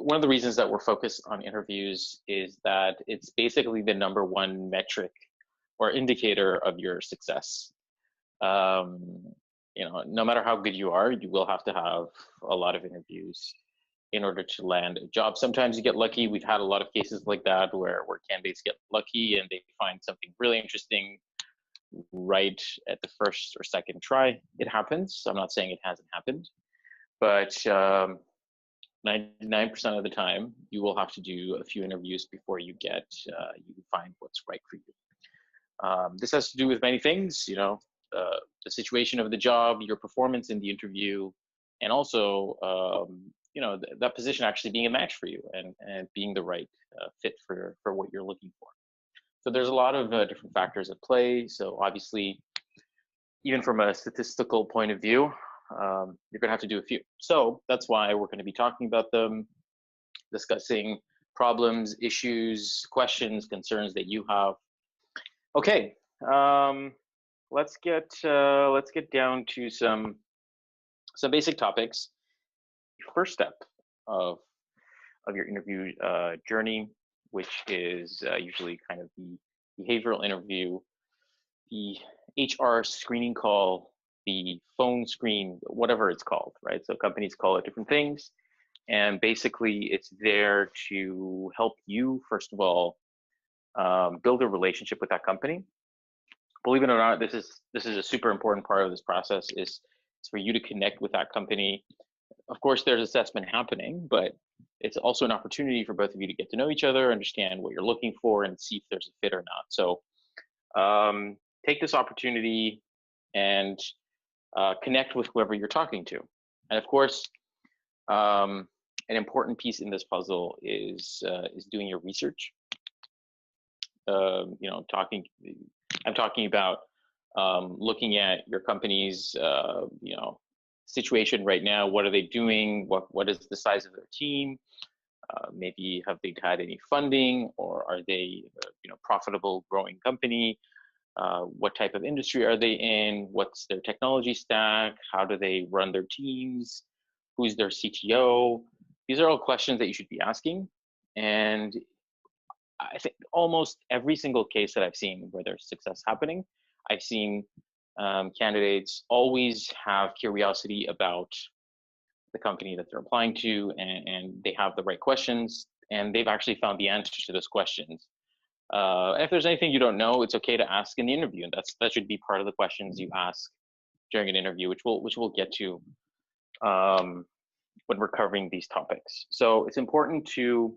one of the reasons that we're focused on interviews is that it's basically the #1 metric or indicator of your success. No matter how good you are, you will have to have a lot of interviews in order to land a job. Sometimes you get lucky. We've had a lot of cases like that where candidates get lucky and they find something really interesting right at the first or second try. It happens. I'm not saying it hasn't happened, but 99% of the time, you will have to do a few interviews before you find what's right for you. This has to do with many things, the situation of the job, your performance in the interview, and also, that position actually being a match for you and being the right fit for what you're looking for. So there's a lot of different factors at play. So obviously, even from a statistical point of view, you're going to have to do a few. So that's why we're going to be talking about them, discussing problems, issues, questions, concerns that you have. Okay, let's get down to some basic topics. First step of your interview journey, which is usually kind of the behavioral interview, the HR screening call, the phone screen, whatever it's called, right? So companies call it different things. And basically it's there to help you, first of all, build a relationship with that company. Believe it or not, this is a super important part of this process is for you to connect with that company. Of course, there's assessment happening, but it's also an opportunity for both of you to get to know each other, understand what you're looking for, and see if there's a fit or not. So take this opportunity and connect with whoever you're talking to. And of course, an important piece in this puzzle is doing your research. I'm talking about looking at your company's situation right now. What are they doing? What is the size of their team? Maybe have they had any funding, or are they profitable, growing company? What type of industry are they in? What's their technology stack? How do they run their teams? Who's their CTO? These are all questions that you should be asking. And I think almost every single case that I've seen where there's success happening, I've seen candidates always have curiosity about the company that they're applying to, and they have the right questions, and they've actually found the answers to those questions. And if there's anything you don't know, it's okay to ask in the interview, and that should be part of the questions you ask during an interview, which we'll get to when we're covering these topics. So it's important to,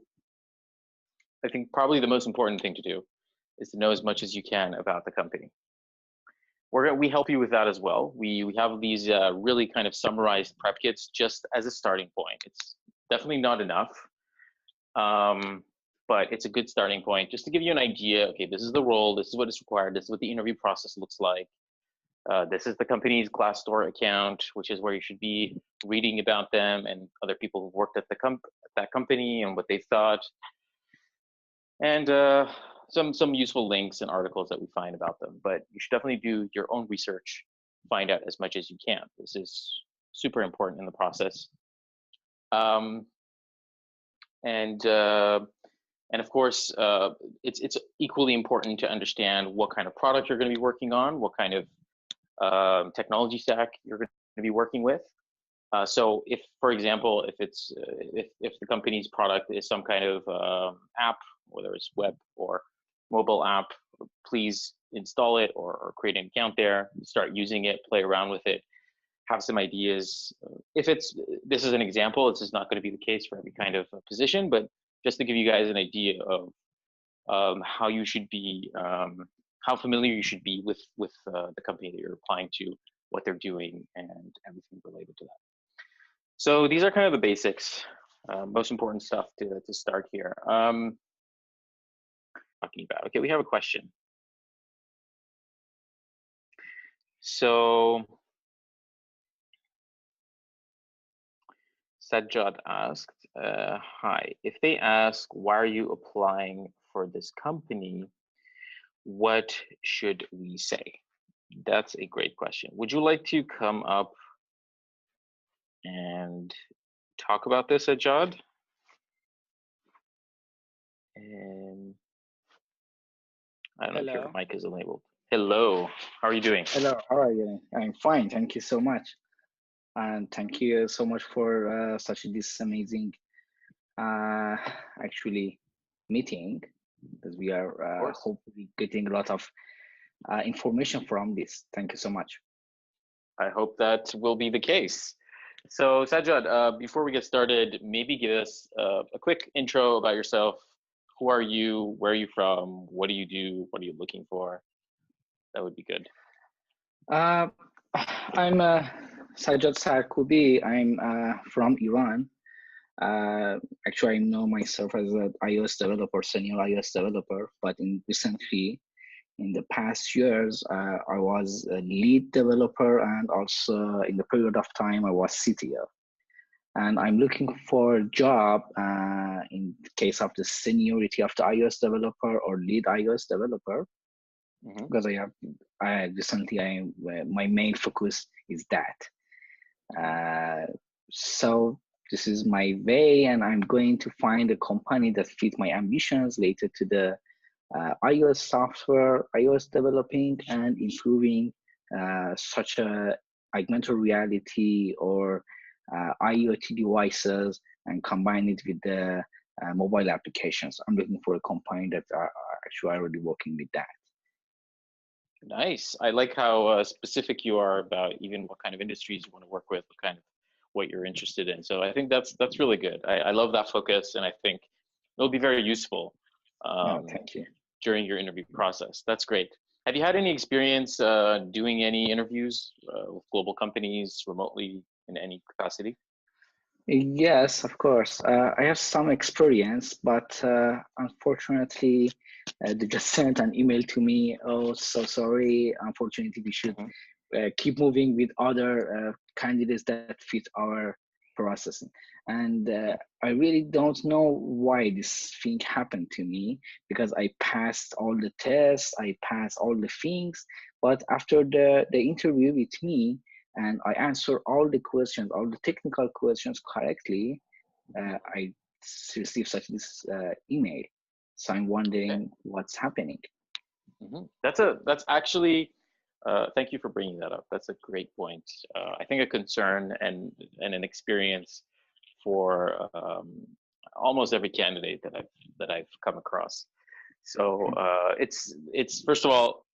I think probably the most important thing to do is to know as much as you can about the company. We help you with that as well. We have these really kind of summarized prep kits just as a starting point. It's definitely not enough, but it's a good starting point just to give you an idea. Okay, this is the role, this is what is required, this is what the interview process looks like. This is the company's Glassdoor account, which is where you should be reading about them and other people who've worked at that company and what they thought. And some useful links and articles that we find about them. But you should definitely do your own research, find out as much as you can. This is super important in the process. And of course, it's equally important to understand what kind of product you're going to be working on, what kind of technology stack you're going to be working with. So if, for example, if the company's product is some kind of app, whether it's web or mobile app, please install it or create an account there, start using it, play around with it, have some ideas. This is an example, this is not going to be the case for every kind of position, but just to give you guys an idea of how you should be, how familiar you should be with the company that you're applying to, what they're doing, and everything related to that. So these are kind of the basics, most important stuff to start here. Talking about, okay, we have a question. So Sajjad asked, hi, if they ask, why are you applying for this company? What should we say? That's a great question. Would you like to come up and talk about this, Sajjad? And I don't know if your Hello. mic is enabled. Hello, how are you doing? Hello, how are you? I'm fine, thank you so much. And thank you so much for such this amazing uh, actually meeting because we are Of course. hopefully getting a lot of information from this. Thank you so much. I hope that will be the case. So, Sajjad, before we get started, maybe give us a quick intro about yourself. Who are you? Where are you from? What do you do? What are you looking for? That would be good. Uh, I'm Sajjad Sarkubi. I'm from Iran. Uh, Actually, I know myself as an iOS developer, senior iOS developer, but in the past years, I was a lead developer, and also in the period of time, I was CTO. And I'm looking for a job in case of the seniority of the iOS developer or lead iOS developer, Hmm. because I recently, my main focus is that. Hmm. Uh, so this is my way, and I'm going to find a company that fit my ambitions related to the iOS software, iOS developing and improving such a augmented reality or IoT devices and combine it with the mobile applications. I'm looking for a company that are actually already working with that. Nice. I like how specific you are about even what kind of industries you want to work with, what you're interested in. So I think that's really good. I love that focus, and I think it'll be very useful No, um, thank you. during your interview process. That's great. Have you had any experience doing any interviews with global companies remotely in any capacity? Yes, of course. I have some experience, but unfortunately, they just sent an email to me. Oh, so sorry. Unfortunately, we should Hmm. keep moving with other candidates that fit our processing. And Yeah. I really don't know why this thing happened to me because I passed all the tests, I passed all the things, but after the interview with me, and I answer all the questions, all the technical questions correctly, I receive such this email. So I'm Okay. wondering what's happening. That's actually thank you for bringing that up. That's a great point. I think a concern and an experience for almost every candidate that I've come across. So it's first of all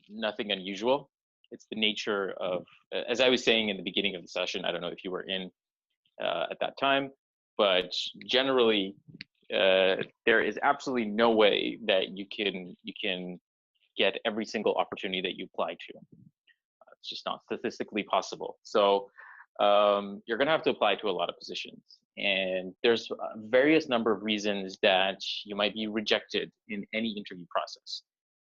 nothing unusual. It's the nature of, as I was saying in the beginning of the session. I don't know if you were in at that time, but generally there is absolutely no way that you can get every single opportunity that you apply to. It's just not statistically possible. So you're going to have to apply to a lot of positions. And there's various number of reasons that you might be rejected in any interview process.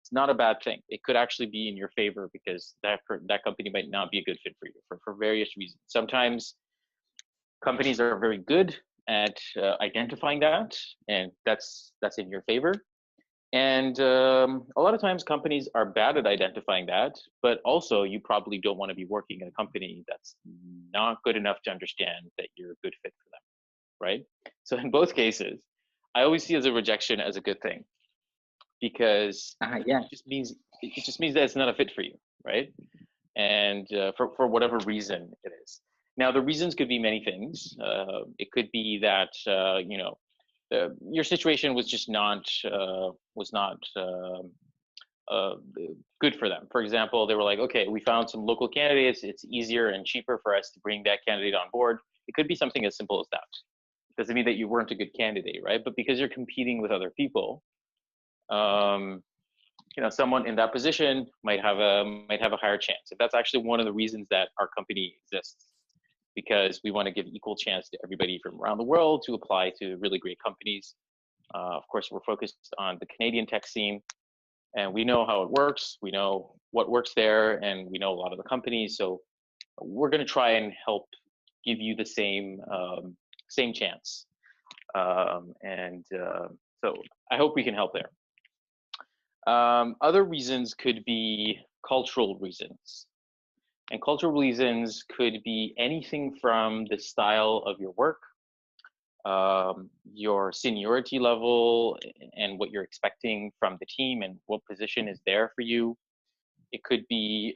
It's not a bad thing. It could actually be in your favor because that company might not be a good fit for you for various reasons. Sometimes companies are very good at identifying that, and that's in your favor. And a lot of times companies are bad at identifying that, but also you probably don't want to be working in a company that's not good enough to understand that you're a good fit for them, right? So in both cases, I always see as a rejection as a good thing because Yeah. it just means that it's not a fit for you, right? And for whatever reason it is. Now the reasons could be many things. It could be that your situation was just not was not uh, good for them. For example, they were like, okay, we found some local candidates. It's easier and cheaper for us to bring that candidate on board. It could be something as simple as that. It doesn't mean that you weren't a good candidate, right? But because you're competing with other people, um, someone in that position might have a higher chance. If that's actually one of the reasons that our company exists, because we want to give equal chance to everybody from around the world to apply to really great companies. Of course, we're focused on the Canadian tech scene, and we know how it works. We know what works there, and we know a lot of the companies. So we're going to try and help give you the same chance. And so I hope we can help there. Other reasons could be cultural reasons. And cultural reasons could be anything from the style of your work, your seniority level and what you're expecting from the team and what position is there for you. It could be,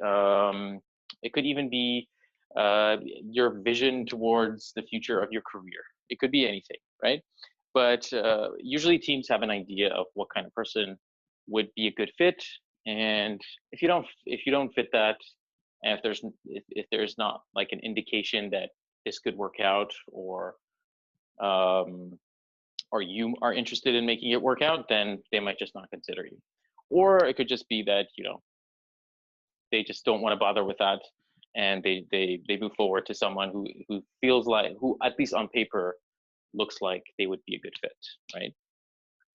it could even be your vision towards the future of your career. It could be anything, right? But usually teams have an idea of what kind of person would be a good fit, and if you don't fit that, and if there's not like an indication that this could work out, um, or you are interested in making it work out, then they might just not consider you. Or it could just be that, you know, they just don't want to bother with that, and they move forward to someone who feels like, who at least on paper looks like they would be a good fit, right?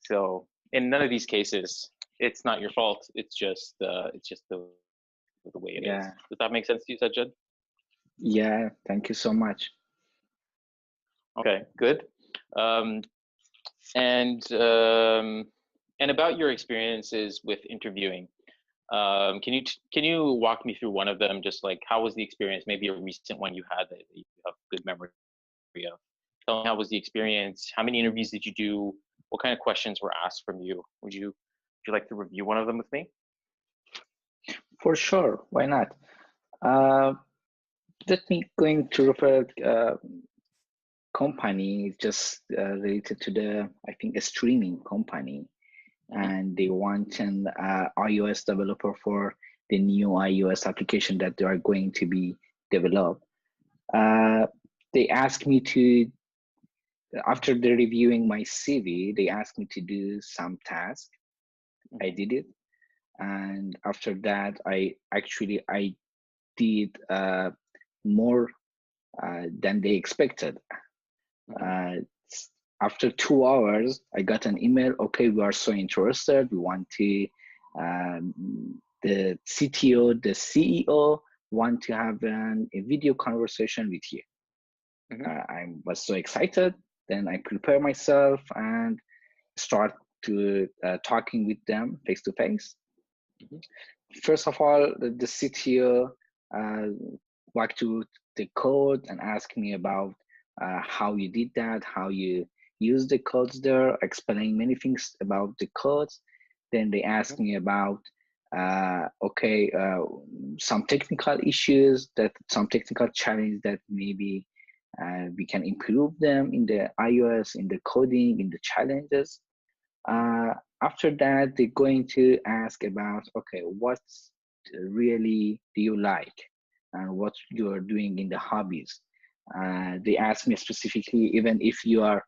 So in none of these cases, it's not your fault. It's just the way it is. Yeah. Does that make sense to you, Sajjad? Yeah. Thank you so much. Okay, good. Um, and um, and about your experiences with interviewing, can you walk me through one of them? Just like, how was the experience? Maybe a recent one you had that you have good memory of. Tell me, how was the experience? How many interviews did you do? What kind of questions were asked from you? Would you like to review one of them with me? For sure. Why not? Uh, Let me going to refer company just related to the, I think, a streaming company, and they want an iOS developer for the new iOS application that they are going to be developed. They asked me to, after the reviewing my CV, they asked me to do some task. I did it, and after that, I did more than they expected. After 2 hours, I got an email. Okay, we are so interested. We want to, the CTO, the CEO want to have a video conversation with you. I was so excited. Then I prepare myself and start to talking with them face to face. First of all, the CTO walked through the code and asked me about how you did that, how you use the codes there, explain many things about the codes. Then they asked me about some technical issues, that some technical challenge that maybe we can improve them in the iOS, in the coding, in the challenges. After that, they're going to ask about, okay, what really do you like and what you are doing in the hobbies. They asked me specifically, even if you are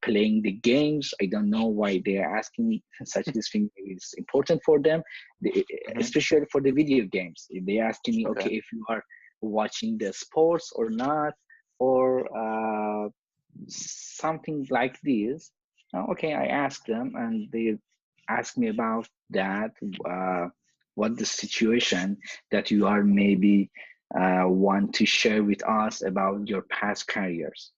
playing the games, I don't know why they are asking me such this thing is important for them, especially for the video games. They asking me, okay, if you are watching the sports or not, or something like this. Okay, I asked them, and they asked me about that. What the situation that you are maybe want to share with us about your past careers,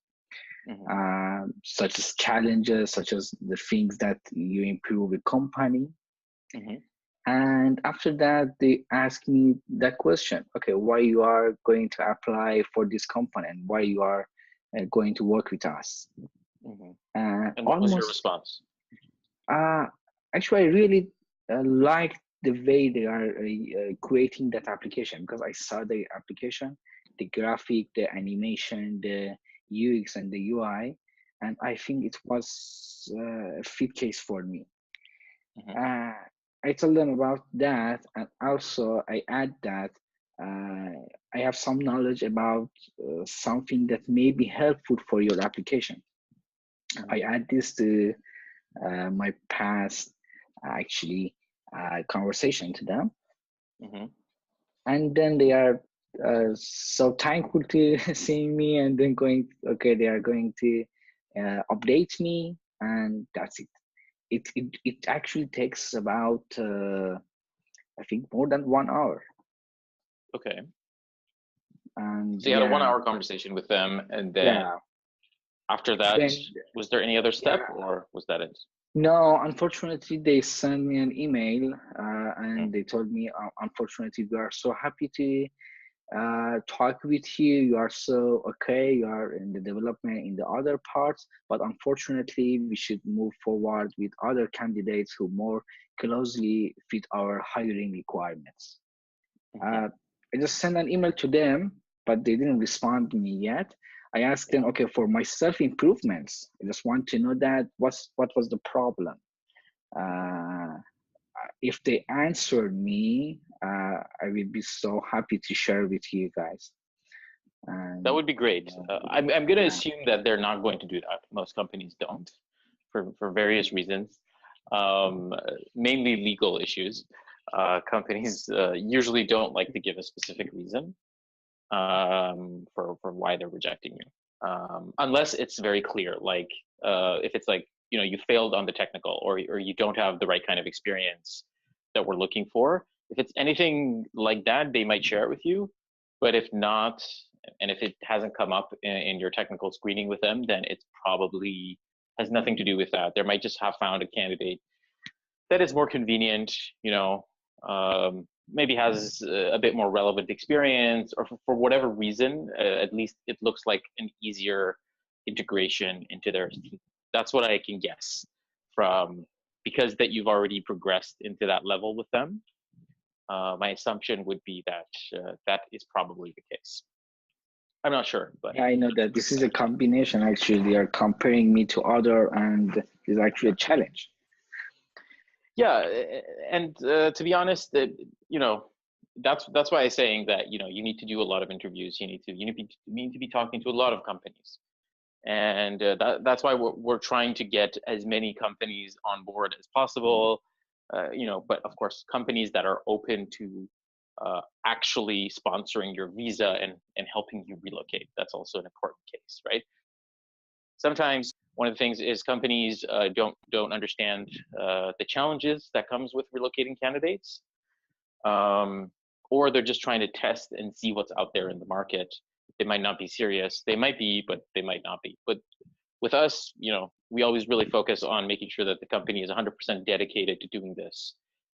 such as challenges, such as the things that you improve with company. And after that, they asked me that question. Okay, why you are going to apply for this company and why you are going to work with us. And what was your response? Actually, I really like the way they are creating that application, because I saw the application, the graphic, the animation, the UX and the UI, and I think it was a fit case for me. I told them about that, and also I add that I have some knowledge about something that may be helpful for your application. I add this to my past conversation to them, and then they are so thankful to seeing me, and then going, okay, they are going to update me, and that's it. It actually takes about I think more than 1 hour. Okay. And so you had a 1 hour conversation with them, and then after that, was there any other step, or was that it? No, unfortunately, they sent me an email and they told me, unfortunately, we are so happy to talk with you. You are so okay. You are in the development in the other parts, but unfortunately, we should move forward with other candidates who more closely fit our hiring requirements. Mhm. I just sent an email to them, but they didn't respond to me yet. I asked them, Yeah. okay, for my self improvements, I just want to know that what was the problem. Uh, if they answered me, I will be so happy to share with you guys. That And would be great. I'm going to yeah, assume that they're not going to do that. Most companies don't, for various reasons, um, mainly legal issues. Companies usually don't like to give a specific reason for why they're rejecting you, unless it's very clear. Like if it's like you failed on the technical, or you don't have the right kind of experience that we're looking for. If it's anything like that, they might share it with you. But if not, and if it hasn't come up in your technical screening with them, then it's probably has nothing to do with that. They might just have found a candidate that is more convenient, you know, maybe has a bit more relevant experience, or for whatever reason, at least it looks like an easier integration into their team. That's what I can guess from, because that you've already progressed into that level with them. My assumption would be that that is probably the case. I'm not sure, but yeah, I know that this is a combination. Actually, they are comparing me to other, and it's actually a challenge. yeah, and to be honest, you know, that's why I'm saying that you need to do a lot of interviews. You need to be talking to a lot of companies, and that's why we're trying to get as many companies on board as possible. But of course, companies that are open to actually sponsoring your visa and helping you relocate. That's also an important case, right? Sometimes one of the things is companies don't understand the challenges that comes with relocating candidates, um, or they're just trying to test and see what's out there in the market. They might not be serious. They might be, but they might not be. But with us, we always really focus on making sure that the company is 100% dedicated to doing this.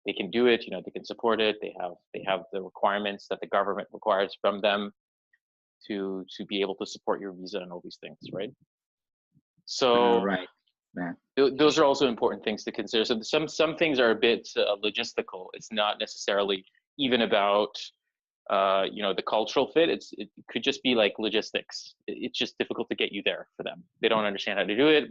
They can do it. They can support it. They have the requirements that the government requires from them to be able to support your visa and all these things, right? So Right. Yeah. those are also important things to consider. So some things are a bit logistical. It's not necessarily even about the cultural fit. It could just be like logistics. It's just difficult to get you there for them. They don't understand how to do it.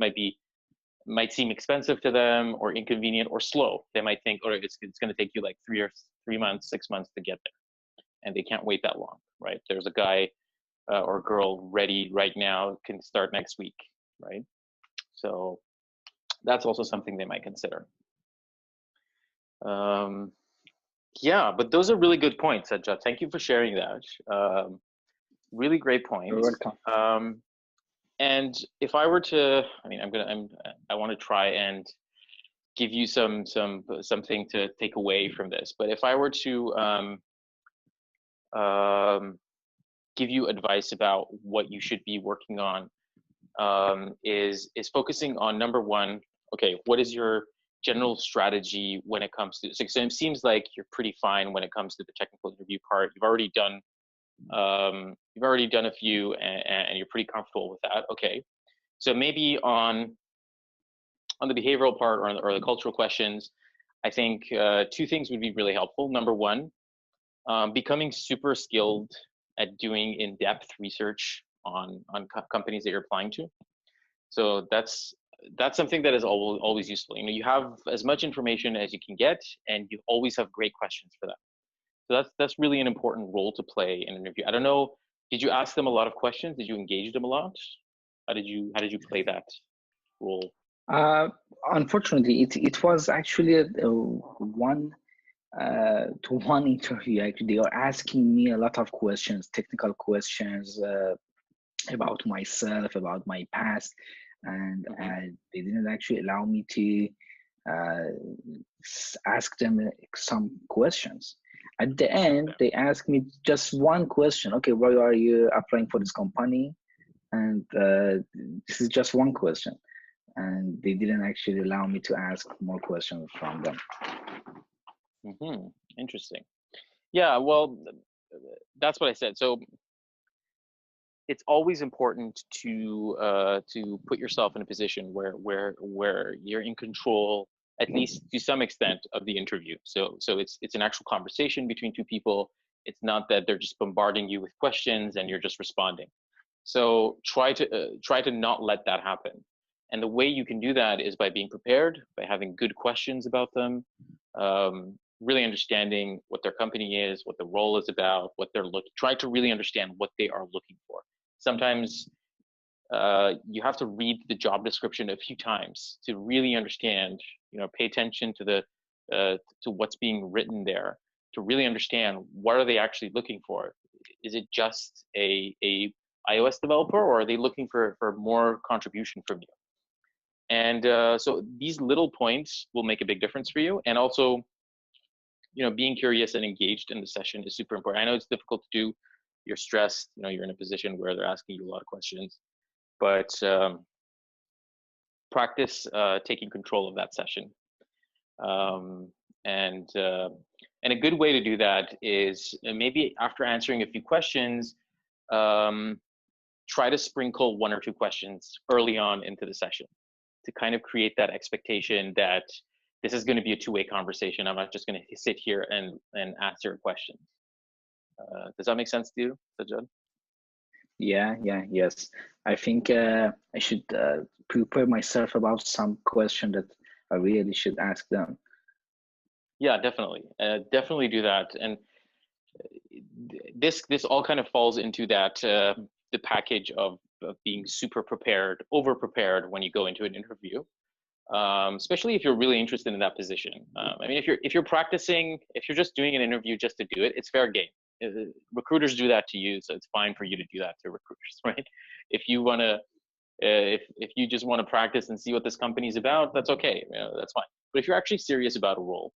Might seem expensive to them, or inconvenient, or slow. They might think, or it's going to take you like 3 months, 6 months to get there, and they can't wait that long, right? There's a guy or girl ready right now, can start next week, right? So that's also something they might consider. Um, yeah, but those are really good points, Sajjad. Thank you for sharing that. Really great You're points. welcome. And if I were to, I mean, I want to try and give you something to take away from this. But if I were to um, give you advice about what you should be working on, is focusing on number one. Okay, what is your general strategy when it comes to? So it seems like you're pretty fine when it comes to the technical interview part. You've already done a few, and you're pretty comfortable with that. Okay, so maybe on the behavioral part, or the cultural questions, I think two things would be really helpful. Number one, becoming super skilled at doing in-depth research on companies that you're applying to. So that's something that is always useful. You have as much information as you can get, and you always have great questions for them. So that's really an important role to play in an interview. I don't know, did you ask them a lot of questions? Did you engage them a lot? How did you play that role? Uh, Unfortunately, it was actually a one to one interview. Actually, they are asking me a lot of questions, technical questions about myself, about my past, and Hmm. they didn't actually allow me to uh, ask them some questions. At the end, Okay. they asked me just one question. Okay, why are you applying for this company? And this is just one question. And they didn't actually allow me to ask more questions from them. Hmm. Interesting. Yeah. Well, that's what I said. So it's always important to put yourself in a position where you're in control, at least to some extent, of the interview. So it's an actual conversation between two people. It's not that they're just bombarding you with questions and you're just responding. So try to not let that happen. And the way you can do that is by being prepared, by having good questions about them, really understanding what their company is, what the role is about, what they're looking. Try to really understand what they are looking for. Sometimes you have to read the job description a few times to really understand. Pay attention to to what's being written there to really understand what are they actually looking for. Is it just a iOS developer, or are they looking for more contribution from you? And so these little points will make a big difference for you. And also, being curious and engaged in the session is super important. I know it's difficult to do. You're stressed. You're in a position where they're asking you a lot of questions, but practice taking control of that session. And a good way to do that is maybe after answering a few questions, try to sprinkle one or two questions early on into the session to kind of create that expectation that this is going to be a two-way conversation. I'm not just going to sit here and answer questions. Does that make sense to you, Sajjad? Yes. I think I should prepare myself about some question that I really should ask them. Yeah, definitely. Definitely do that. And this all kind of falls into that the package of being super prepared, over prepared when you go into an interview. Especially if you're really interested in that position. I mean, if you're practicing, if you're just doing an interview just to do it, it's fair game. Recruiters do that to you, so it's fine for you to do that to recruiters, right? If you want to, if you just want to practice and see what this company's about, that's okay. That's fine. But if you're actually serious about a role,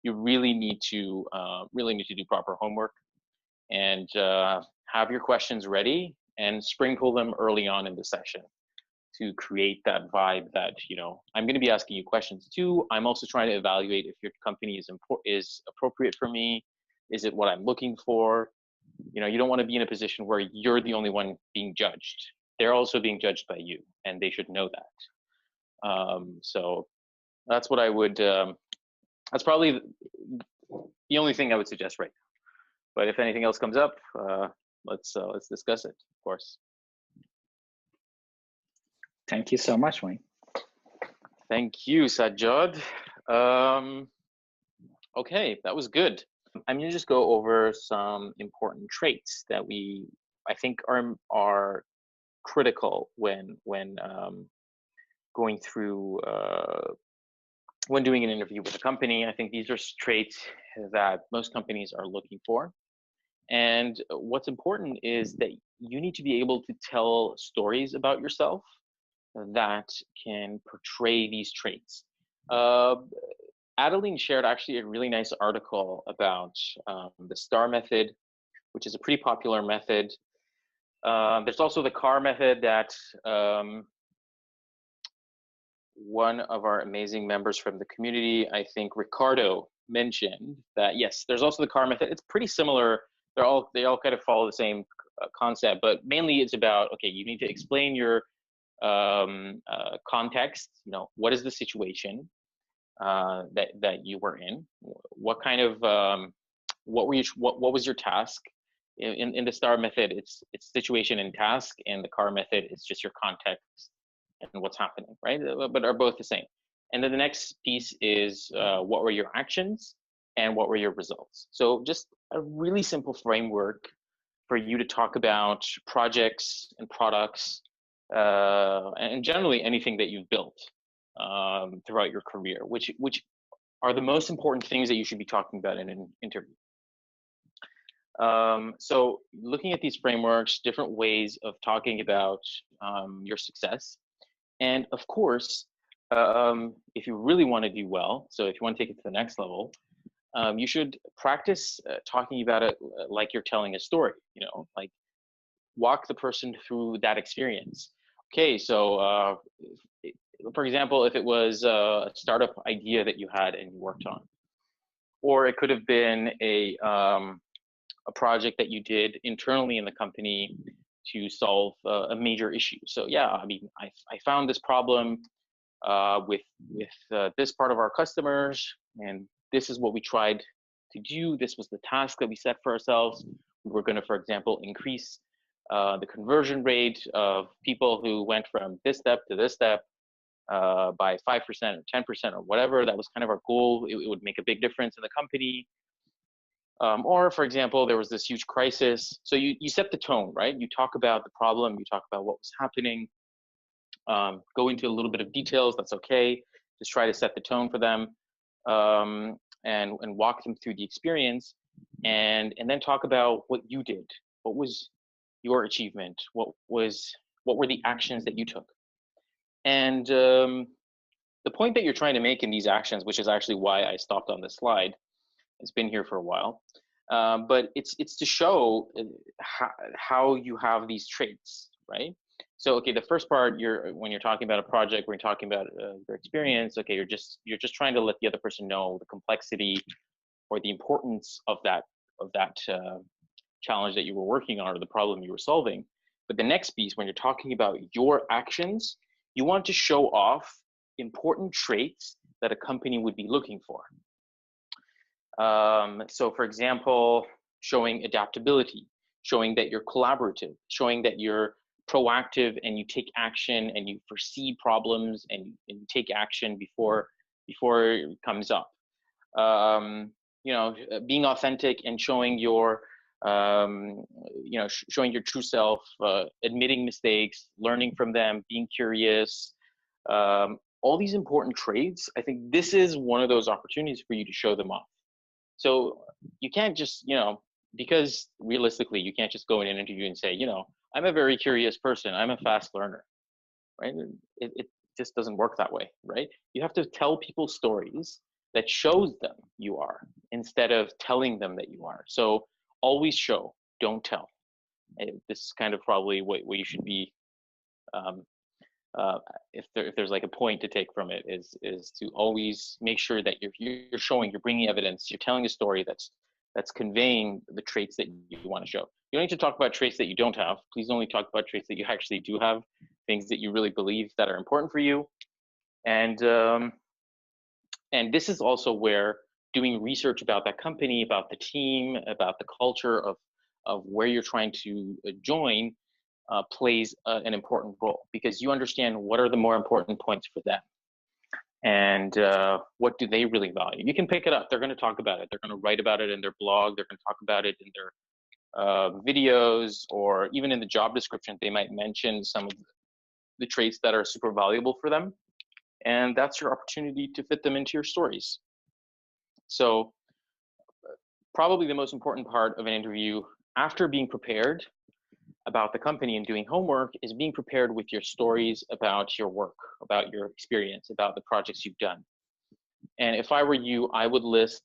you really need to do proper homework and have your questions ready and sprinkle them early on in the session to create that vibe that, I'm going to be asking you questions too. I'm also trying to evaluate if your company is appropriate for me. Is it what I'm looking for? You don't want to be in a position where you're the only one being judged. They're also being judged by you, and they should know that. So that's what I would, that's probably the only thing I would suggest right now. But if anything else comes up, let's discuss it, of course. Thank you so much, Wayne. Thank you, Sajjad. Okay, that was good. I'm gonna just go over some important traits that I think are critical when going through when doing an interview with a company. I think these are traits that most companies are looking for. And what's important is that you need to be able to tell stories about yourself that can portray these traits. Adeline shared actually a really nice article about the STAR method, which is a pretty popular method. There's also the CAR method that one of our amazing members from the community, I think Ricardo, mentioned that. Yes, there's also the CAR method. It's pretty similar. They all kind of follow the same concept, but mainly it's about, okay, you need to explain your context. What is the situation that you were in? What kind of what was your task? In the STAR method, it's situation and task, and the CAR method, it's just your context and what's happening, right? But are both the same. And then the next piece is what were your actions and what were your results? So just a really simple framework for you to talk about projects and products and generally anything that you've built throughout your career, which are the most important things that you should be talking about in an interview. So looking at these frameworks, different ways of talking about your success. And of course, if you really want to do well, so if you want to take it to the next level, you should practice talking about it like you're telling a story, like walk the person through that experience. Okay, so for example, if it was a startup idea that you had and you worked on, or it could have been a a project that you did internally in the company to solve a major issue. So yeah, I mean, I found this problem with this part of our customers, and this is what we tried to do. This was the task that we set for ourselves. We were going to, for example, increase the conversion rate of people who went from this step to this step by 5% or 10% or whatever. That was kind of our goal. It would make a big difference in the company. Or, for example, there was this huge crisis. So you set the tone, right? You talk about the problem, you talk about what was happening, go into a little bit of details, that's okay. Just try to set the tone for them, and walk them through the experience, and then talk about what you did. What was your achievement? What were the actions that you took? And the point that you're trying to make in these actions, which is actually why I stopped on this slide, it's been here for a while, but it's to show how you have these traits, right? So okay, the first part, when you're talking about a project, when you're talking about your experience, okay, you're just trying to let the other person know the complexity or the importance of that challenge that you were working on or the problem you were solving. But the next piece, when you're talking about your actions, you want to show off important traits that a company would be looking for. So for example, showing adaptability, showing that you're collaborative, showing that you're proactive and you take action and you foresee problems and you take action before it comes up. Being authentic and showing your showing your true self, admitting mistakes, learning from them, being curious, all these important traits. I think this is one of those opportunities for you to show them off. So you can't just, because realistically, you can't just go in an interview and say, I'm a very curious person, I'm a fast learner, right? It just doesn't work that way, right? You have to tell people stories that shows them you are, instead of telling them that you are. So always show, don't tell. This is kind of probably what you should be, if there's like a point to take from it, is to always make sure that you're showing, you're bringing evidence, you're telling a story that's conveying the traits that you want to show. You don't need to talk about traits that you don't have. Please only talk about traits that you actually do have, things that you really believe that are important for you. And this is also where doing research about that company, about the team, about the culture of where you're trying to join plays an important role, because you understand what are the more important points for them, and what do they really value. You can pick it up. They're going to talk about it. They're going to write about it in their blog. They're going to talk about it in their videos, or even in the job description, they might mention some of the traits that are super valuable for them. And that's your opportunity to fit them into your stories. So probably the most important part of an interview, after being prepared about the company and doing homework, is being prepared with your stories about your work, about your experience, about the projects you've done. And if I were you, I would list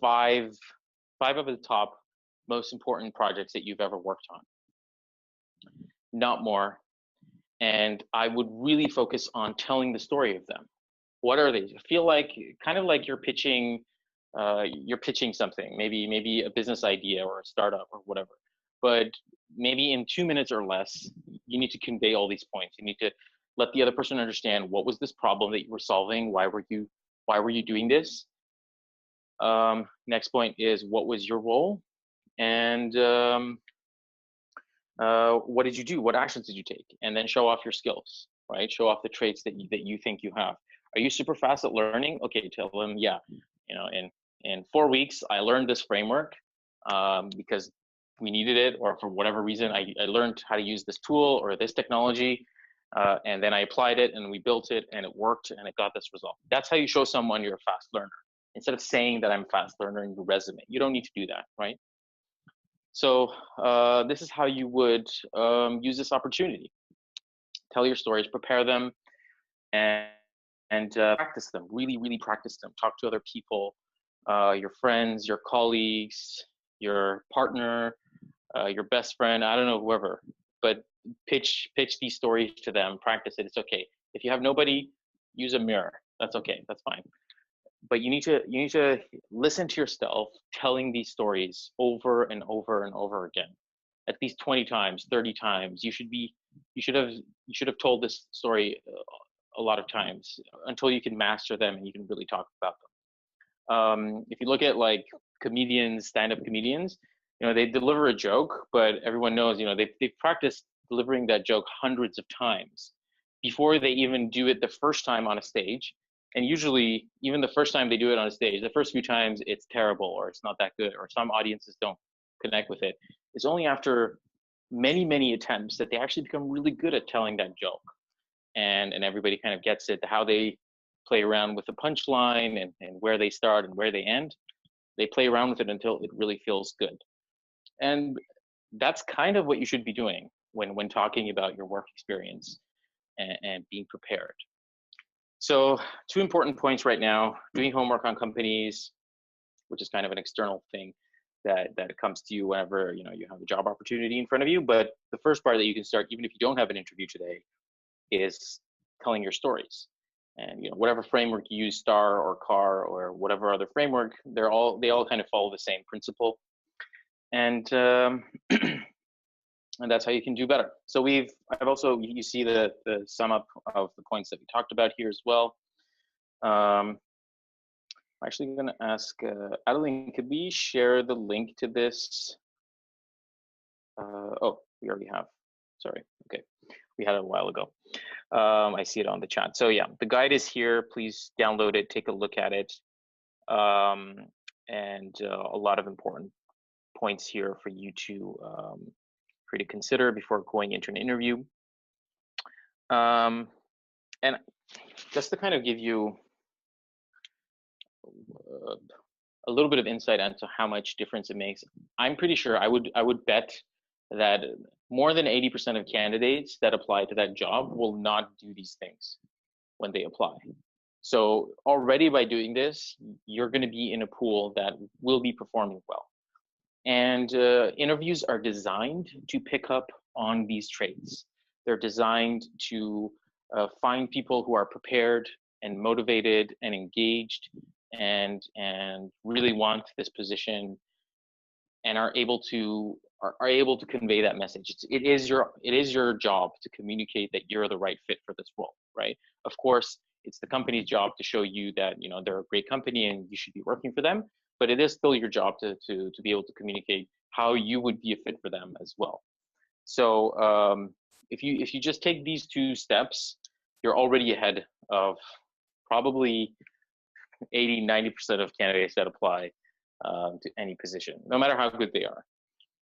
five of the top most important projects that you've ever worked on, not more. And I would really focus on telling the story of them. What are they? I feel like kind of like you're pitching something, maybe a business idea or a startup or whatever. But maybe in 2 minutes or less, you need to convey all these points. You need to let the other person understand, what was this problem that you were solving? Why were you doing this? Next point is, what was your role? And what did you do? What actions did you take? And then show off your skills, right? Show off the traits that you think you have. Are you super fast at learning? Okay, tell them, yeah, in 4 weeks, I learned this framework because we needed it, or for whatever reason, I learned how to use this tool or this technology, and then I applied it and we built it and it worked and it got this result. That's how you show someone you're a fast learner. Instead of saying that I'm a fast learner in your resume, you don't need to do that, right? So this is how you would use this opportunity. Tell your stories, prepare them, and practice them. Really, really practice them. Talk to other people, your friends, your colleagues, your partner, your best friend, I don't know, whoever. But pitch these stories to them. Practice it. It's okay. If you have nobody, use a mirror. That's okay. That's fine. but you need to listen to yourself telling these stories over and over and over again, at least 20 times, 30 times. You should have told this story a lot of times until you can master them and you can really talk about them. If you look at like comedians, stand-up comedians, they deliver a joke, but everyone knows, they've practiced delivering that joke hundreds of times before they even do it the first time on a stage. And usually, even the first time they do it on a stage, the first few times it's terrible or it's not that good, or some audiences don't connect with it. It's only after many, many attempts that they actually become really good at telling that joke. And everybody kind of gets it, how they play around with the punchline and where they start and where they end. They play around with it until it really feels good. And that's kind of what you should be doing when talking about your work experience and being prepared. So 2 important points right now: doing homework on companies, which is kind of an external thing that comes to you whenever you have a job opportunity in front of you. But the first part that you can start, even if you don't have an interview today, is telling your stories. And whatever framework you use, STAR or CAR or whatever other framework, they all kind of follow the same principle. And and that's how you can do better. So I've also, you see the sum up of the points that we talked about here as well. I'm actually going to ask Adeline, could we share the link to this? Oh, we already have. Sorry. Okay, we had it a while ago. I see it on the chat. So yeah, the guide is here. Please download it, take a look at it, and a lot of important points here for you to consider before going into an interview. And just to kind of give you a little bit of insight into how much difference it makes, I'm pretty sure I would bet that more than 80% of candidates that apply to that job will not do these things when they apply. So already by doing this, you're going to be in a pool that will be performing well. And interviews are designed to pick up on these traits. They're designed to find people who are prepared and motivated and engaged and really want this position and are able to convey that message. It is your job to communicate that you're the right fit for this role, right? Of course, it's the company's job to show you that they're a great company and you should be working for them, but it is still your job to be able to communicate how you would be a fit for them as well. So if you just take these 2 steps, you're already ahead of probably 80-90% of candidates that apply to any position, no matter how good they are.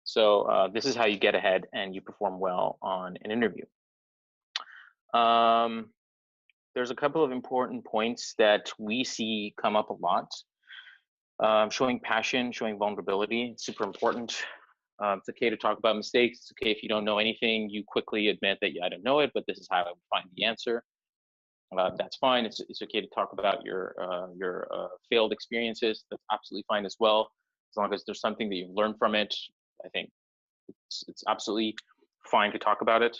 So this is how you get ahead and you perform well on an interview. There's a couple of important points that we see come up a lot. Showing passion, showing vulnerability, it's super important. It's okay to talk about mistakes. It's okay if you don't know anything, you quickly admit that I don't know it, but this is how I would find the answer. That's fine. It's okay to talk about your failed experiences. That's absolutely fine as well, as long as there's something that you've learned from it. I think it's absolutely fine to talk about it.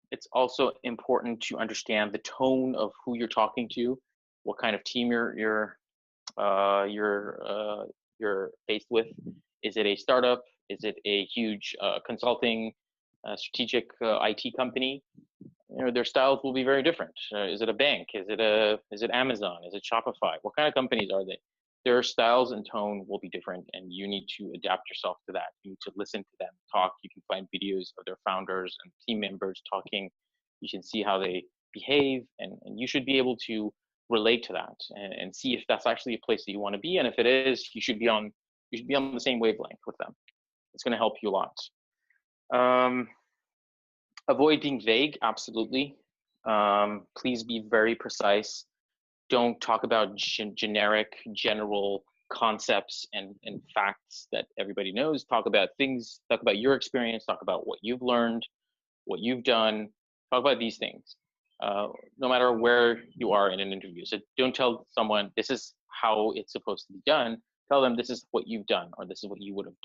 It's also important to understand the tone of who you're talking to, what kind of team you're faced with. Is it a startup? Is it a huge consulting, strategic IT company? Their styles will be very different. Is it a bank? Is it Amazon? Is it Shopify? What kind of companies are they? Their styles and tone will be different, and you need to adapt yourself to that. You need to listen to them talk. You can find videos of their founders and team members talking. You can see how they behave, and you should be able to relate to that and see if that's actually a place that you want to be. And if it is, you should be on the same wavelength with them. It's going to help you a lot. Avoid being vague, absolutely. Please be very precise. Don't talk about generic, general concepts and facts that everybody knows. Talk about things, talk about your experience, talk about what you've learned, what you've done. Talk about these things, no matter where you are in an interview. So don't tell someone this is how it's supposed to be done. Tell them this is what you've done, or this is what you would have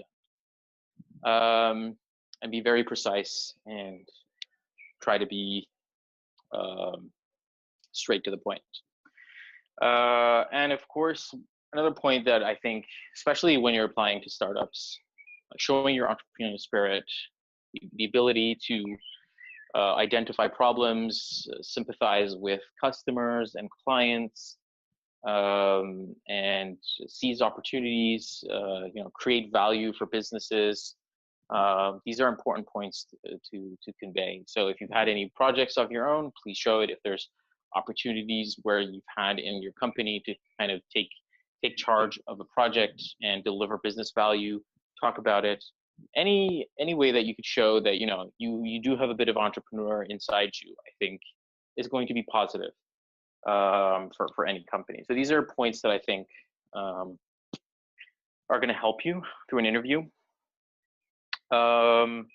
done. And be very precise and try to be straight to the point. And of course, another point that I think, especially when you're applying to startups, showing your entrepreneurial spirit, the ability to identify problems, sympathize with customers and clients, and seize opportunities, create value for businesses. These are important points to convey. So if you've had any projects of your own, please show it. If there's opportunities where you've had in your company to kind of take charge of a project and deliver business value, talk about it. Any way that you could show that you do have a bit of entrepreneur inside you, I think is going to be positive for any company. So these are points that I think are going to help you through an interview. If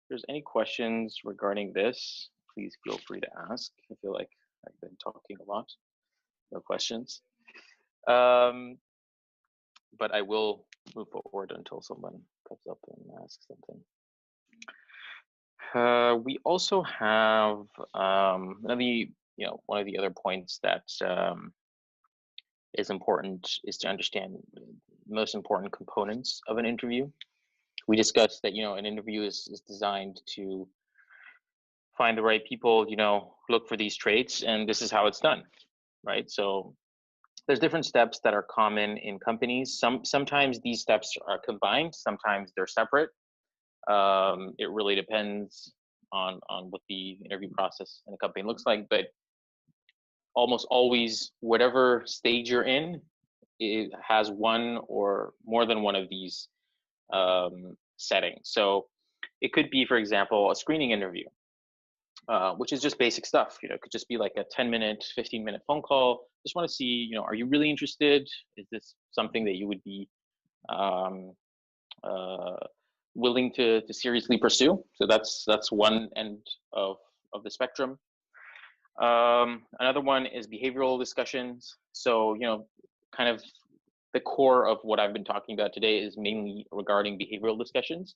there's any questions regarding this, please feel free to ask. I feel like I've been talking a lot. No questions. But I will move forward until someone comes up and asks something. We also have one of the other points that is important is to understand the most important components of an interview. We discussed that an interview is designed to find the right people, look for these traits, and this is how it's done, right? So there's different steps that are common in companies. Sometimes these steps are combined, sometimes they're separate. It really depends on what the interview process in a company looks like, but almost always, whatever stage you're in, it has one or more than one of these settings. So it could be, for example, a screening interview, which is just basic stuff. It could just be like a 10-minute, 15-minute phone call. Just want to see, are you really interested? Is this something that you would be willing to seriously pursue? So that's one end of the spectrum. Another one is behavioral discussions. So, kind of the core of what I've been talking about today is mainly regarding behavioral discussions.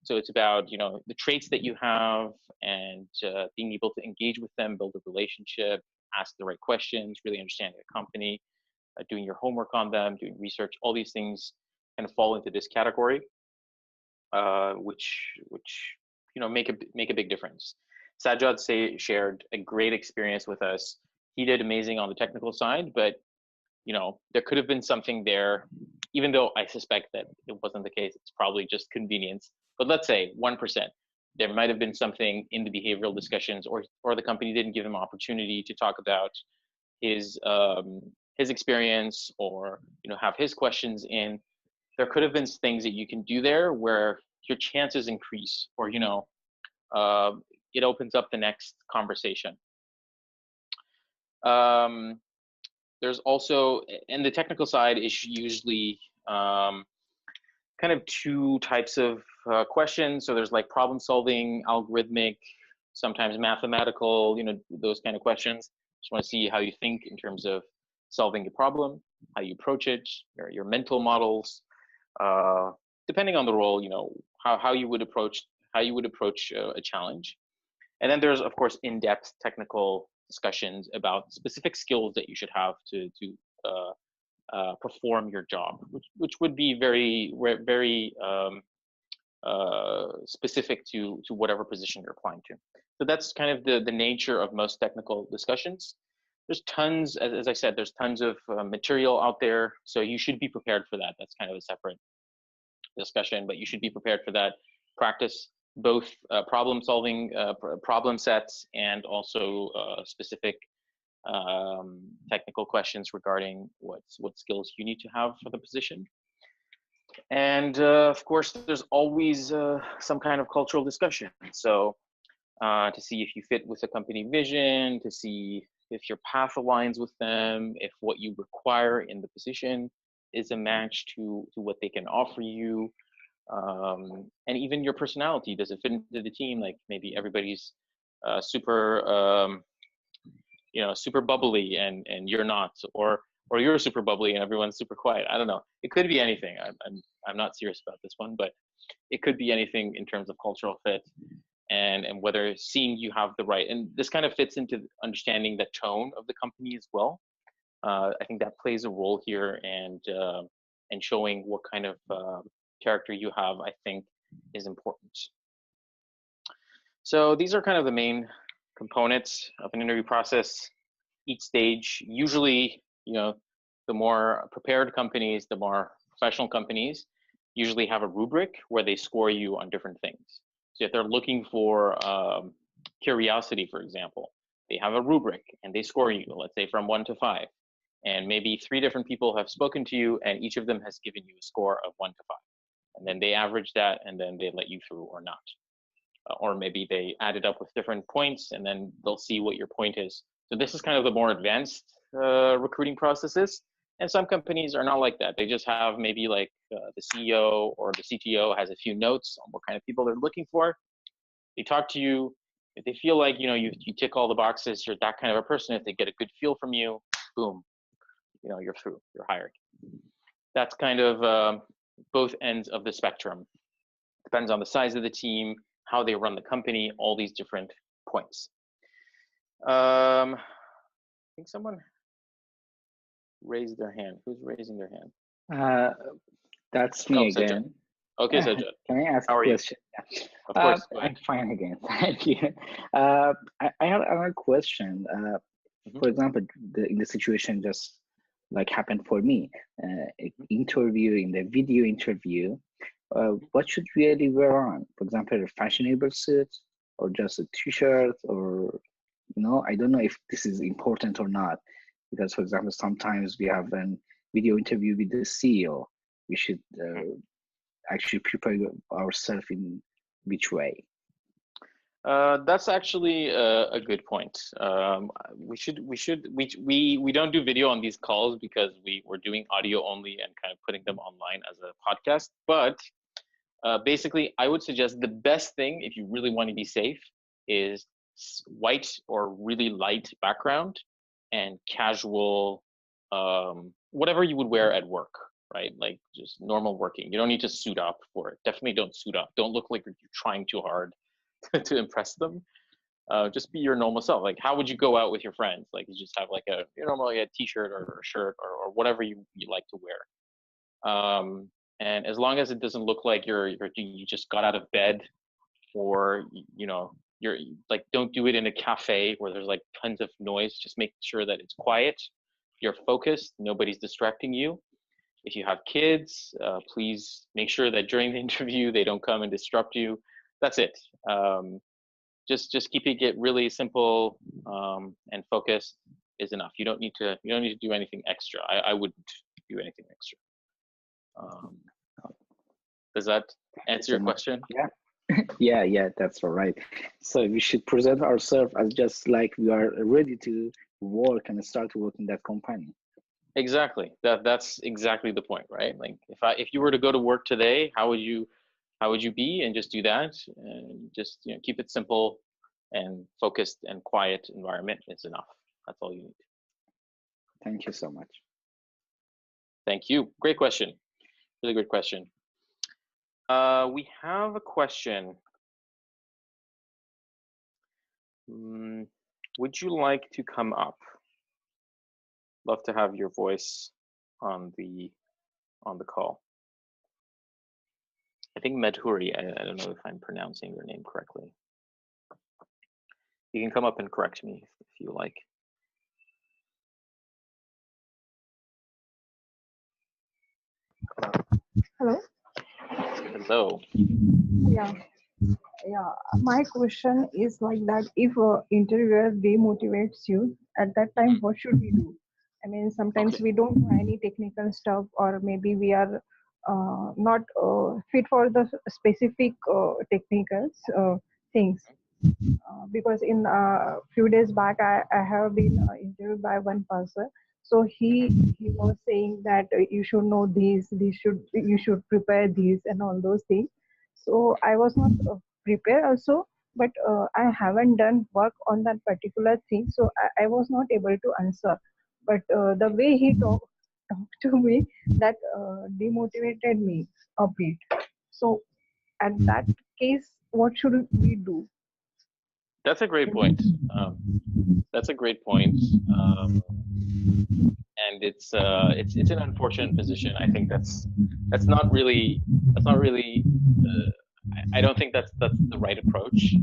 So it's about, the traits that you have and being able to engage with them, build a relationship, ask the right questions, really understanding the company, doing your homework on them, doing research. All these things kind of fall into this category, which make a big difference. Sajjad shared a great experience with us. He did amazing on the technical side, but there could have been something there, even though I suspect that it wasn't the case. It's probably just convenience. But let's say 1%, there might have been something in the behavioral discussions, or the company didn't give him opportunity to talk about his experience, or have his questions in. There could have been things that you can do there where your chances increase, or it opens up the next conversation. There's also, and the technical side is usually kind of two types of questions. So there's like problem solving, algorithmic, sometimes mathematical, those kind of questions. Just want to see how you think in terms of solving a problem, how you approach it, your mental models, depending on the role, how you would approach a challenge. And then there's, of course, in-depth technical discussions about specific skills that you should have to perform your job, which would be very, very specific to whatever position you're applying to. So that's kind of the nature of most technical discussions. There's tons, as I said, there's tons of material out there, so you should be prepared for that. That's kind of a separate discussion, but you should be prepared for that. Practice both problem solving, problem sets, and also specific technical questions regarding what skills you need to have for the position. And of course, there's always some kind of cultural discussion. So to see if you fit with the company vision, to see if your path aligns with them, if what you require in the position is a match to what they can offer you. And even your personality, does it fit into the team? Like maybe everybody's super super bubbly and you're not, or you're super bubbly and everyone's super quiet. I don't know. It could be anything. I'm not serious about this one, but it could be anything in terms of cultural fit and whether seeing you have the right, and this kind of fits into understanding the tone of the company as well. I think that plays a role here, and showing what kind of character you have, I think, is important. So these are kind of the main components of an interview process. Each stage, usually, the more prepared companies, the more professional companies usually have a rubric where they score you on different things. So if they're looking for curiosity, for example, they have a rubric and they score you, let's say from 1 to 5. And maybe 3 different people have spoken to you and each of them has given you a score of 1 to 5. And then they average that and then they let you through or not. Or maybe they add it up with different points and then they'll see what your point is. So this is kind of the more advanced recruiting processes. And some companies are not like that. They just have maybe like the CEO or the CTO has a few notes on what kind of people they're looking for. They talk to you. If they feel like, you tick all the boxes, you're that kind of a person, if they get a good feel from you, boom, you're through, you're hired. That's kind of both ends of the spectrum. Depends on the size of the team, how they run the company, all these different points. I think someone raised their hand. Who's raising their hand? That's me again. Okay, Sajjad. Can I ask a question? Yeah. Of course. I'm fine again. Thank you. I have another question. For example, in the situation just like happened for me, interview in the video interview, what should really wear on? For example, a fashionable suit or just a t-shirt, or I don't know if this is important or not, because for example, sometimes we have a video interview with the CEO. We should actually prepare ourselves in which way. That's actually a good point. We don't do video on these calls because we're doing audio only and kind of putting them online as a podcast. But basically, I would suggest the best thing if you really want to be safe is white or really light background and casual, whatever you would wear at work, right? Like just normal working. You don't need to suit up for it. Definitely don't suit up. Don't look like you're trying too hard to impress them. Just be your normal self. Like how would you go out with your friends? Like you just have like a normally a t-shirt or a shirt or whatever you like to wear. And as long as it doesn't look like you just got out of bed, or you're like, don't do it in a cafe where there's like tons of noise. Just make sure that it's quiet, you're focused, nobody's distracting you. If you have kids, please make sure that during the interview they don't come and disrupt you. That's it. Just keeping it really simple and focused is enough. You don't need to do anything extra. I wouldn't do anything extra. Does that answer your question? Yeah. Yeah, that's all right. So we should present ourselves as just like we are ready to work and start to work in that company. Exactly. That's exactly the point, right? Like if you were to go to work today, how would you be? And just do that, and just keep it simple and focused and quiet environment is enough. That's all you need. Thank you so much. Thank you. Great question. Really good question. We have a question. Would you like to come up? Love to have your voice on the call. I think Medhuri, I don't know if I'm pronouncing your name correctly. You can come up and correct me if you like. Hello. Hello. Yeah. My question is like that: if an interviewer demotivates you, at that time, what should we do? I mean, sometimes we don't know any technical stuff, or maybe we are not fit for the specific technical things. Because in a few days back, I have been interviewed by one person. So he was saying that you should know these, you should prepare these and all those things. So I was not prepared also, but I haven't done work on that particular thing, so I was not able to answer. But the way he talked to me, that demotivated me a bit. So at that case, what should we do? That's a great point. That's a great point. And it's an unfortunate position. I think that's not really that's not really. I don't think that's the right approach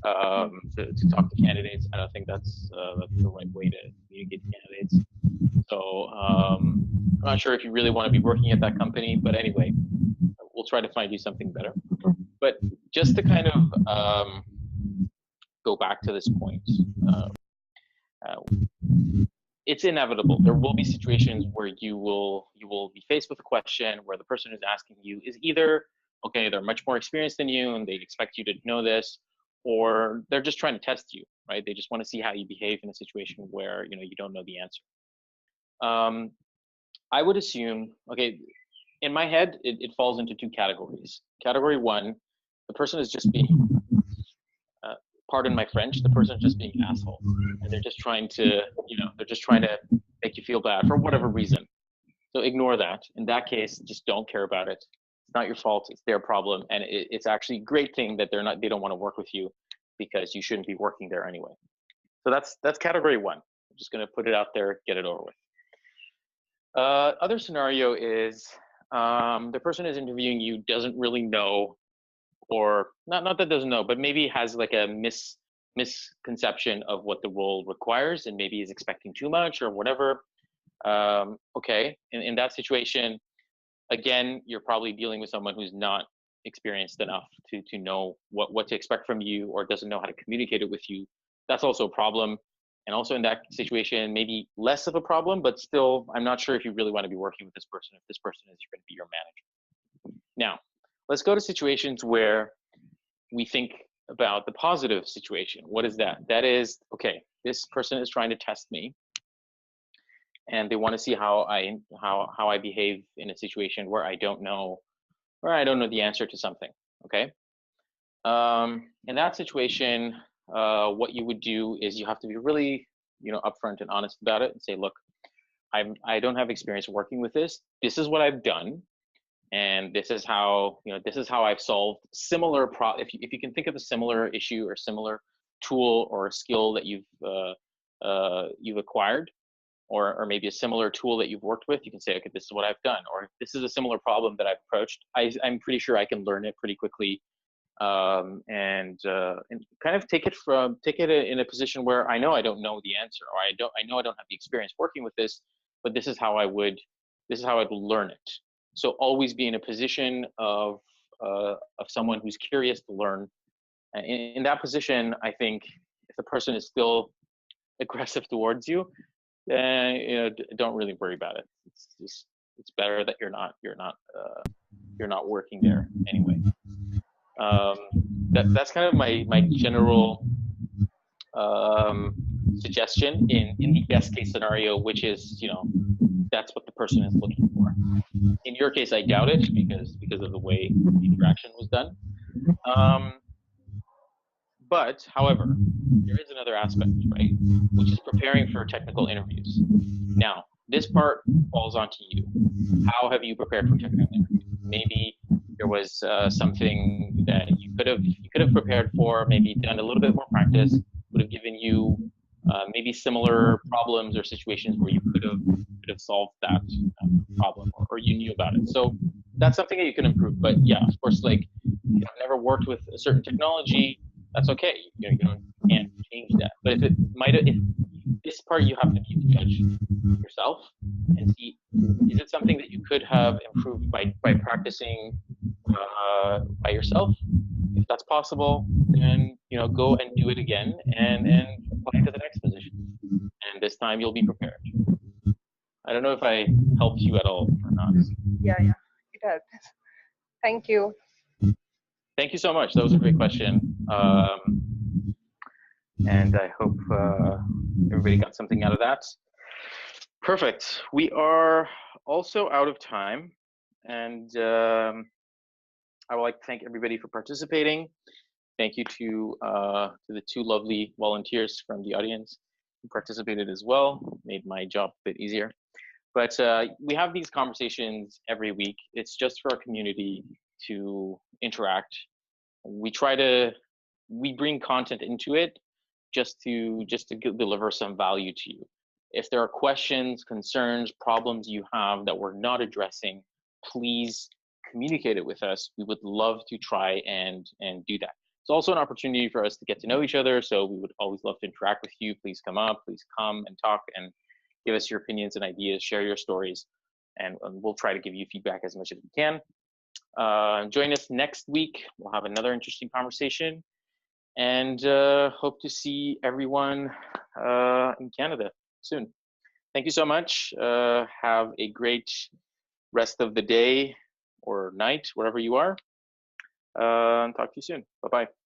to talk to candidates. I don't think that's the right way to communicate to candidates. So I'm not sure if you really want to be working at that company, but anyway, we'll try to find you something better. But just to kind of go back to this point, uh, it's inevitable. There will be situations where you will be faced with a question where the person who's asking you is either okay, they're much more experienced than you and they expect you to know this, or they're just trying to test you, right? They just want to see how you behave in a situation where you don't know the answer. I would assume, okay, in my head, it falls into two categories. Category one, the person is just being, pardon my French, the person is just being an asshole, and they're just trying to, they're just trying to make you feel bad for whatever reason. So ignore that. In that case, just don't care about it. It's not your fault. It's their problem, and it's actually a great thing that they don't want to work with you, because you shouldn't be working there anyway. So that's category one. I'm just going to put it out there, get it over with. Other scenario is the person who's interviewing you doesn't really know, or not that doesn't know, but maybe has like a misconception of what the role requires, and maybe is expecting too much or whatever. Okay, in that situation, again, you're probably dealing with someone who's not experienced enough to know what to expect from you, or doesn't know how to communicate it with you. That's also a problem. And also in that situation, maybe less of a problem, but still, I'm not sure if you really want to be working with this person, if this person is going to be your manager. Now, let's go to situations where we think about the positive situation. What is that? That is, okay, this person is trying to test me, and they want to see how I behave in a situation where I don't know the answer to something. Okay. In that situation, what you would do is you have to be really, upfront and honest about it, and say, look, I don't have experience working with this. This is what I've done, and this is how I've solved similar if you can think of a similar issue or similar tool or a skill that you've acquired, or maybe a similar tool that you've worked with, you can say, okay, this is what I've done, or this is a similar problem that I've approached. I'm pretty sure I can learn it pretty quickly. And kind of take it in a position where I know I don't know the answer, or I know I don't have the experience working with this, but this is how I'd learn it. So always be in a position of someone who's curious to learn. And in that position, I think if the person is still aggressive towards you, then don't really worry about it. It's better that you're not working there anyway. That's kind of my general suggestion in the best case scenario, which is that's what the person is looking for. In your case, I doubt it because of the way the interaction was done. But however, there is another aspect, right, which is preparing for technical interviews. Now, this part falls onto you. How have you prepared for technical interviews? Maybe there was something that you could have prepared for, maybe done a little bit more practice, would have given you maybe similar problems or situations where you could have solved that problem, or you knew about it. So that's something that you can improve. But yeah, of course, like if I've never worked with a certain technology, that's okay. You can't change that. But if this part, you have to be the judge yourself and see, is it something that you could have improved by practicing by yourself? If that's possible, then go and do it again and apply to the next position. And this time you'll be prepared. I don't know if I helped you at all or not. Yeah, it helps. Thank you. Thank you so much. That was a great question. And I hope everybody got something out of that. Perfect. We are also out of time. And I would like to thank everybody for participating. Thank you to the two lovely volunteers from the audience who participated as well. Made my job a bit easier. But we have these conversations every week. It's just for our community to interact. We try to we bring content into it just to deliver some value to you. If there are questions, concerns, problems you have that we're not addressing, please communicate it with us. We would love to try and do that. It's also an opportunity for us to get to know each other, so we would always love to interact with you. Please come up, please come and talk and give us your opinions and ideas, share your stories, and we'll try to give you feedback as much as we can. Join us next week. We'll have another interesting conversation, and hope to see everyone in Canada soon. Thank you so much. Have a great rest of the day or night, wherever you are. Talk to you soon. Bye-bye.